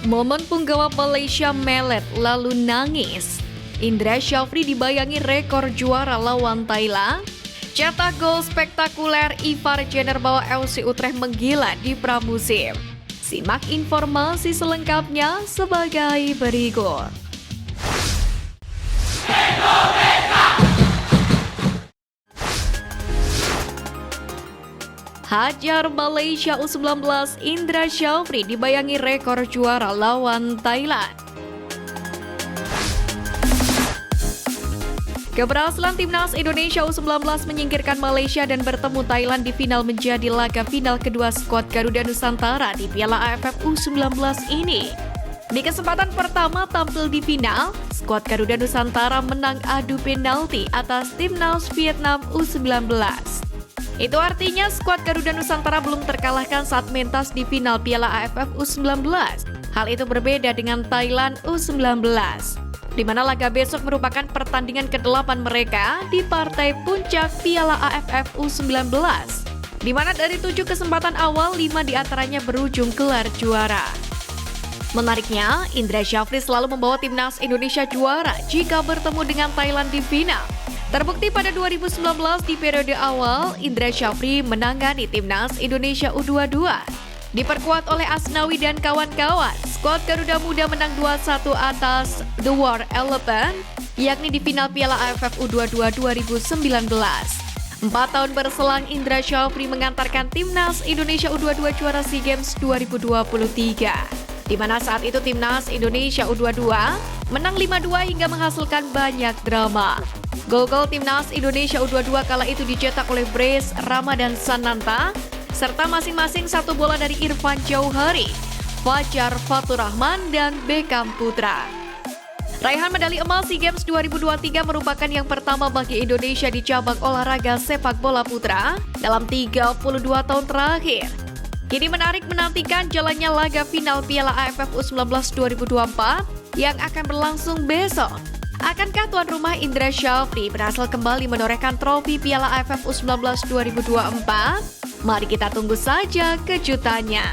Momen punggawa Malaysia melet lalu nangis. Indra Syafri dibayangi rekor juara lawan Thailand. Cetak gol spektakuler, Ivar Jenner bawa FC Utrecht menggila di pramusim. Simak informasi selengkapnya sebagai berikut. Hajar Malaysia U19 Indra Syafri dibayangi rekor juara lawan Thailand. Keberhasilan timnas Indonesia U19 menyingkirkan Malaysia dan bertemu Thailand di final menjadi laga final kedua skuad Garuda Nusantara di Piala AFF U19 ini. Di kesempatan pertama tampil di final, skuad Garuda Nusantara menang adu penalti atas timnas Vietnam U19. Itu artinya skuad Garuda Nusantara belum terkalahkan saat mentas di final Piala AFF U19. Hal itu berbeda dengan Thailand U19, di mana laga besok merupakan pertandingan ke-8 mereka di partai puncak Piala AFF U19, di mana dari 7 kesempatan awal, 5 diantaranya berujung gelar juara. Menariknya, Indra Syafri selalu membawa timnas Indonesia juara jika bertemu dengan Thailand di final. Terbukti pada 2019 di periode awal, Indra Syafri menangani timnas Indonesia U22. Diperkuat oleh Asnawi dan kawan-kawan, skuad Garuda Muda menang 2-1 atas The War Elephant, yakni di final Piala AFF U22 2019. 4 tahun berselang, Indra Syafri mengantarkan timnas Indonesia U22 juara SEA Games 2023. Di mana saat itu timnas Indonesia U22 menang 5-2 hingga menghasilkan banyak drama. Gol-gol timnas Indonesia U22 kala itu dicetak oleh Brace, Rama dan Sananta, serta masing-masing satu bola dari Irfan Jauhari, Fajar Faturrahman, dan Beckham Putra. Raihan medali emas SEA Games 2023 merupakan yang pertama bagi Indonesia di cabang olahraga sepak bola putra dalam 32 tahun terakhir. Kini menarik menantikan jalannya laga final Piala AFF U19 2024 yang akan berlangsung besok. Akankah tuan rumah Indra Syafri berhasil kembali menorehkan trofi Piala AFF U19 2024? Mari kita tunggu saja kejutannya.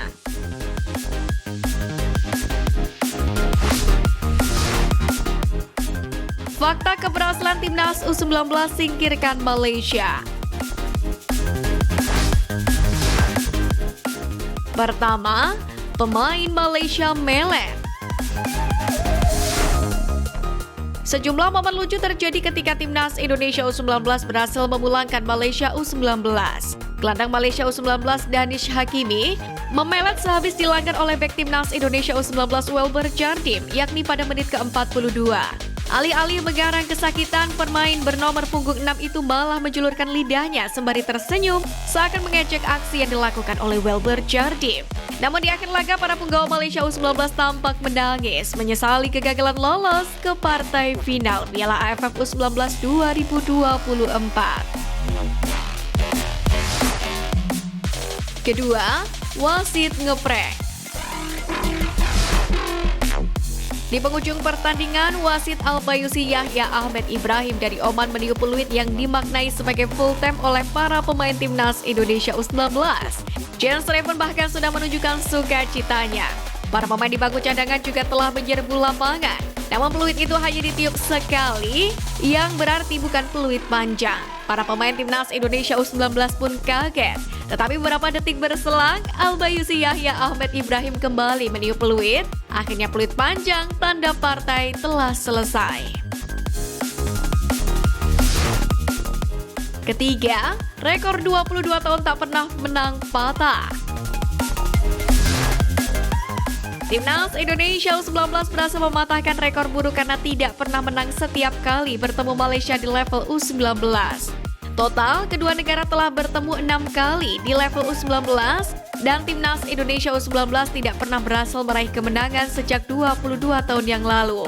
Fakta keberhasilan timnas U19 singkirkan Malaysia. Pertama, pemain Malaysia melet. Sejumlah momen lucu terjadi ketika timnas Indonesia U19 berhasil memulangkan Malaysia U19. Gelandang Malaysia U19 Danish Hakimi memelet sehabis dilanggar oleh bek timnas Indonesia U19 Welber Jardim, yakni pada menit ke-42. Alih-alih mengarang kesakitan, pemain bernomor punggung 6 itu malah menjulurkan lidahnya sembari tersenyum seakan mengejek aksi yang dilakukan oleh Welber Jardim. Namun di akhir laga, para punggawa Malaysia U19 tampak menangis, menyesali kegagalan lolos ke partai final Piala AFF U19 2024. Kedua, wasit ngeprank. Di penghujung pertandingan, wasit Albayusi Yahya Ahmed Ibrahim dari Oman meniup peluit yang dimaknai sebagai full time oleh para pemain timnas Indonesia U19. Jens Reven bahkan sudah menunjukkan sukacitanya. Para pemain di bangku cadangan juga telah menyerbu lapangan. Namun peluit itu hanya ditiup sekali, yang berarti bukan peluit panjang. Para pemain timnas Indonesia U19 pun kaget. Tetapi beberapa detik berselang, Albayusi Yahya Ahmed Ibrahim kembali meniup peluit. Akhirnya peluit panjang, tanda partai telah selesai. Ketiga, rekor 22 tahun tak pernah menang patah. Timnas Indonesia U19 berhasil mematahkan rekor buruk karena tidak pernah menang setiap kali bertemu Malaysia di level U19. Total, kedua negara telah bertemu 6 kali di level U19 dan timnas Indonesia U19 tidak pernah berhasil meraih kemenangan sejak 22 tahun yang lalu.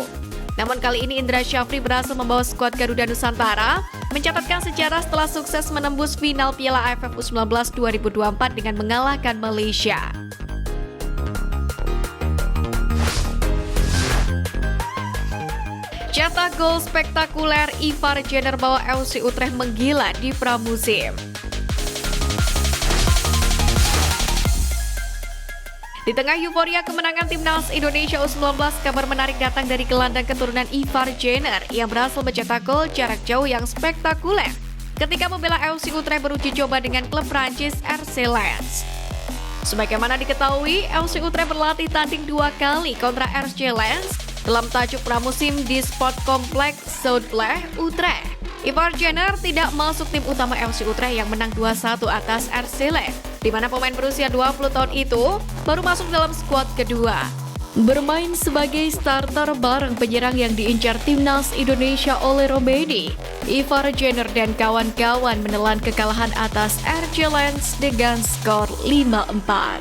Namun kali ini Indra Syafri berhasil membawa skuad Garuda Nusantara mencatatkan sejarah setelah sukses menembus final Piala AFF U19 2024 dengan mengalahkan Malaysia. Cetak gol spektakuler, Ivar Jenner bawa FC Utrecht menggila di pramusim. Di tengah euforia kemenangan timnas Indonesia U19, kabar menarik datang dari gelandang keturunan Ivar Jenner yang berhasil mencetak gol jarak jauh yang spektakuler ketika membela FC Utrecht beruji coba dengan klub Prancis RC Lens. Sebagaimana diketahui, FC Utrecht berlatih tanding 2 kali kontra RC Lens dalam tajuk pramusim di Sport Complex Zuidplein, Utrecht. Ivar Jenner tidak masuk tim utama FC Utrecht yang menang 2-1 atas RC Lens, di mana pemain berusia 20 tahun itu baru masuk dalam skuad kedua. Bermain sebagai starter bareng penyerang yang diincar timnas Indonesia oleh Romedi, Ivar Jenner dan kawan-kawan menelan kekalahan atas RC Lens dengan skor 5-4.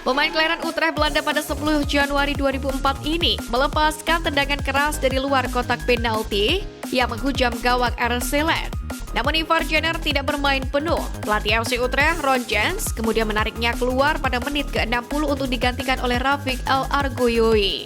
Pemain kelahiran Utrecht Belanda pada 10 Januari 2004 ini melepaskan tendangan keras dari luar kotak penalti yang menghujam gawang RC Lens. Namun Ivar Jenner tidak bermain penuh. Pelatih FC Utrecht, Ron Jens, kemudian menariknya keluar pada menit ke-60 untuk digantikan oleh Rafik El Argoyoui.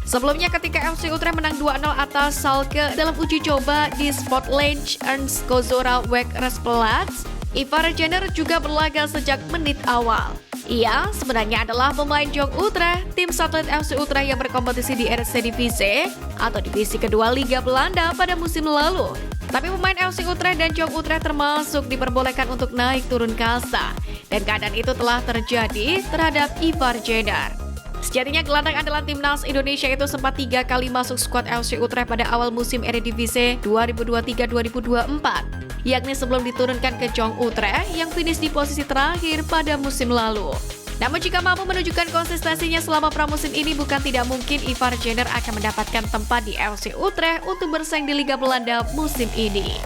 Sebelumnya ketika FC Utrecht menang 2-0 atas Schalke dalam uji coba di Sportlange Ernst Kozora Weghorstplatz, Ivar Jenner juga berlaga sejak menit awal. Ia sebenarnya adalah pemain Jong Utrecht, tim satelit FC Utrecht yang berkompetisi di Eredivisie atau divisi kedua Liga Belanda pada musim lalu. Tapi pemain FC Utrecht dan Jong Utrecht termasuk diperbolehkan untuk naik turun kasta. Dan keadaan itu telah terjadi terhadap Ivar Jenner. Sejatinya gelandang andalan timnas Indonesia itu sempat 3 kali masuk skuad FC Utrecht pada awal musim Eredivisie 2023-2024. Yakni sebelum diturunkan ke Jong Utrecht yang finish di posisi terakhir pada musim lalu. Namun jika mampu menunjukkan konsistensinya selama pramusim ini, bukan tidak mungkin Ivar Jenner akan mendapatkan tempat di FC Utrecht untuk bersaing di Liga Belanda musim ini.